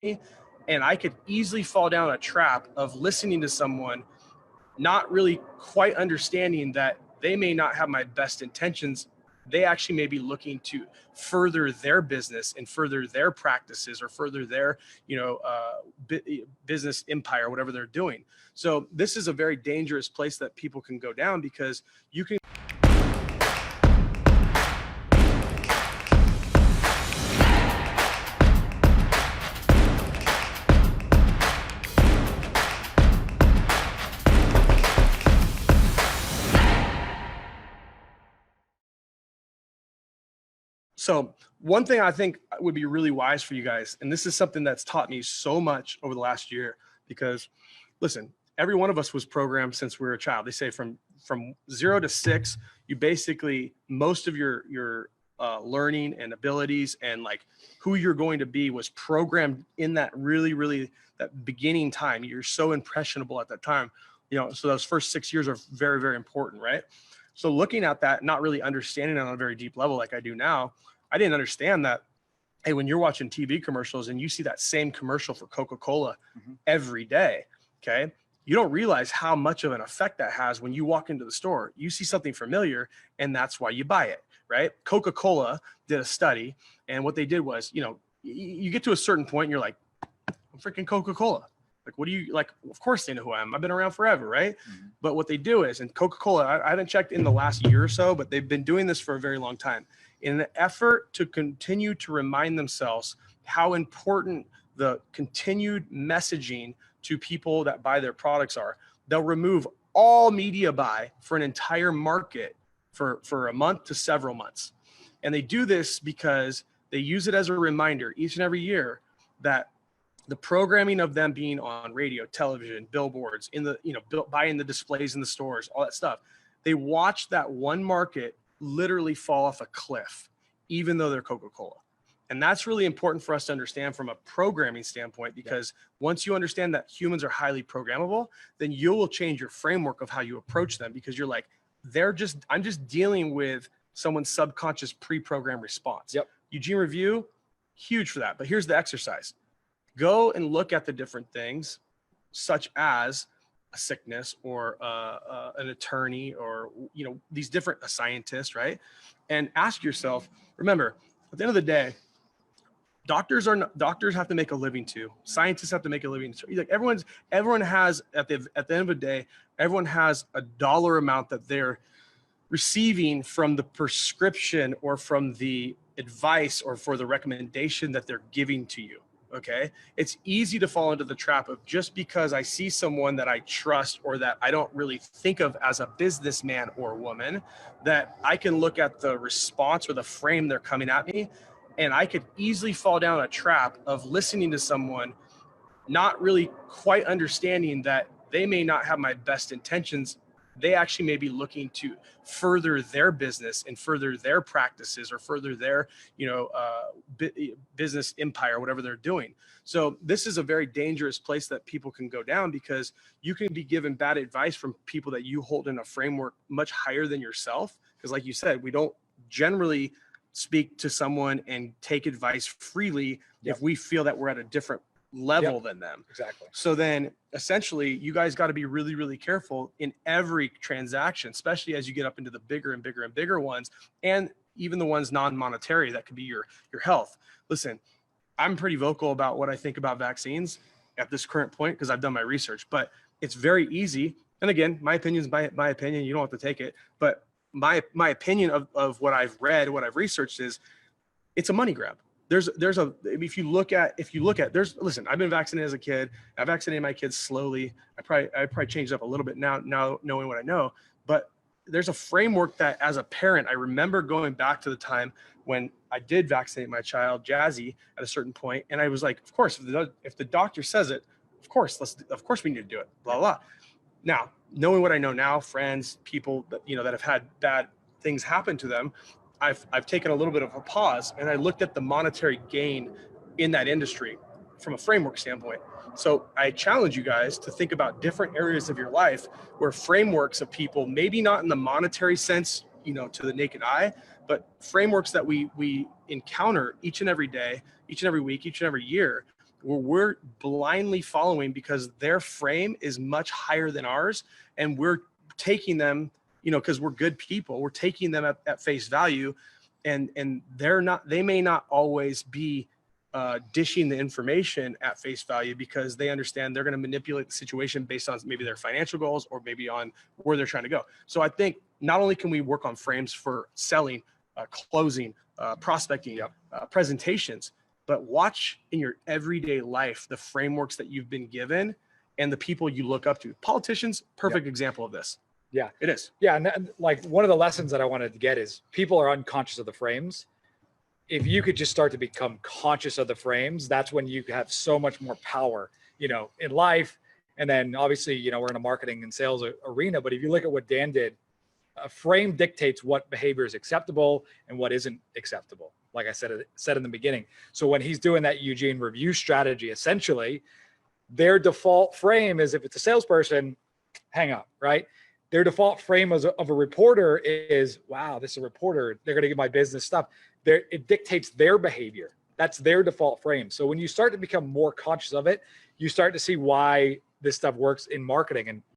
and I could easily fall down a trap of listening to someone, not really quite understanding that they may not have my best intentions. They actually may be looking to further their business and further their practices or further their, business empire, whatever they're doing. So this is a very dangerous place that people can go down, because you can. So one thing I think would be really wise for you guys, and this is something that's taught me so much over the last year, because listen, every one of us was programmed since we were a child. They say from 0 to 6, you basically, most of your learning and abilities and like who you're going to be was programmed in that really that beginning time. You're so impressionable at that time, so those first 6 years are very, very important, right? So looking at that, not really understanding it on a very deep level like I do now, I didn't understand that, hey, when you're watching TV commercials and you see that same commercial for Coca-Cola every day, okay, you don't realize how much of an effect that has when you walk into the store. You see something familiar, and that's why you buy it, right? Coca-Cola did a study, and what they did was, you get to a certain point and you're like, I'm freaking Coca-Cola. Like, what do you like? Of course they know who I am. I've been around forever, right? But what they do is, and Coca-Cola, I haven't checked in the last year or so, but they've been doing this for a very long time in an effort to continue to remind themselves how important the continued messaging to people that buy their products are. They'll remove all media buy for an entire market for a month to several months. And they do this because they use it as a reminder each and every year that the programming of them being on radio, television, billboards, in the, buying the displays in the stores, all that stuff, they watch that one market literally fall off a cliff, even though they're Coca-Cola. And that's really important for us to understand from a programming standpoint, because once you understand that humans are highly programmable, then you will change your framework of how you approach them, because you're like, I'm just dealing with someone's subconscious pre-programmed response. Eugene Review, huge for that. But here's the exercise. Go and look at the different things, such as a sickness or an attorney, or these different, a scientist, right? And ask yourself, remember, at the end of the day, doctors have to make a living too. Scientists have to make a living too. Like everyone has at the end of the day, everyone has a dollar amount that they're receiving from the prescription or from the advice or for the recommendation that they're giving to you. Okay. It's easy to fall into the trap of, just because I see someone that I trust or that I don't really think of as a businessman or woman, that I can look at the response or the frame they're coming at me, and I could easily fall down a trap of listening to someone, not really quite understanding that they may not have my best intentions. They actually may be looking to further their business and further their practices or further their, business empire, whatever they're doing. So this is a very dangerous place that people can go down, because you can be given bad advice from people that you hold in a framework much higher than yourself. Because like you said, we don't generally speak to someone and take advice freely if we feel that we're at a different level than them. Exactly. So then essentially you guys got to be really, really careful in every transaction, especially as you get up into the bigger and bigger and bigger ones, and even the ones non-monetary that could be your health. Listen, I'm pretty vocal about what I think about vaccines at this current point, because I've done my research, but it's very easy. And again, my opinion is my opinion. You don't have to take it, but my opinion of what I've read, what I've researched is it's a money grab. If you look at, listen, I've been vaccinated as a kid. I vaccinated my kids slowly. I probably changed up a little bit now knowing what I know, but there's a framework that as a parent, I remember going back to the time when I did vaccinate my child, Jazzy, at a certain point. And I was like, of course, if the doctor says it, of course we need to do it, blah, blah. Now, knowing what I know now, friends, people that, that have had bad things happen to them, I've taken a little bit of a pause, and I looked at the monetary gain in that industry from a framework standpoint. So I challenge you guys to think about different areas of your life where frameworks of people, maybe not in the monetary sense, to the naked eye, but frameworks that we encounter each and every day, each and every week, each and every year, where we're blindly following because their frame is much higher than ours. And we're taking them, you know, because we're good people, we're taking them at face value. And they may not always be dishing the information at face value because they understand they're going to manipulate the situation based on maybe their financial goals or maybe on where they're trying to go. So I think not only can we work on frames for selling, closing, prospecting, presentations, but watch in your everyday life the frameworks that you've been given and the people you look up to. Politicians, perfect example of this. Yeah, it is. Yeah, and like one of the lessons that I wanted to get is people are unconscious of the frames. If you could just start to become conscious of the frames, that's when you have so much more power, you know, in life. And then obviously, you know, we're in a marketing and sales arena, but if you look at what Dan did, a frame dictates what behavior is acceptable and what isn't acceptable. Like I said in the beginning. So when he's doing that Eugene review strategy, essentially their default frame is, if it's a salesperson, hang up, right? Their default frame of a reporter is, wow, this is a reporter. They're going to get my business stuff. It dictates their behavior. That's their default frame. So when you start to become more conscious of it, you start to see why this stuff works in marketing. And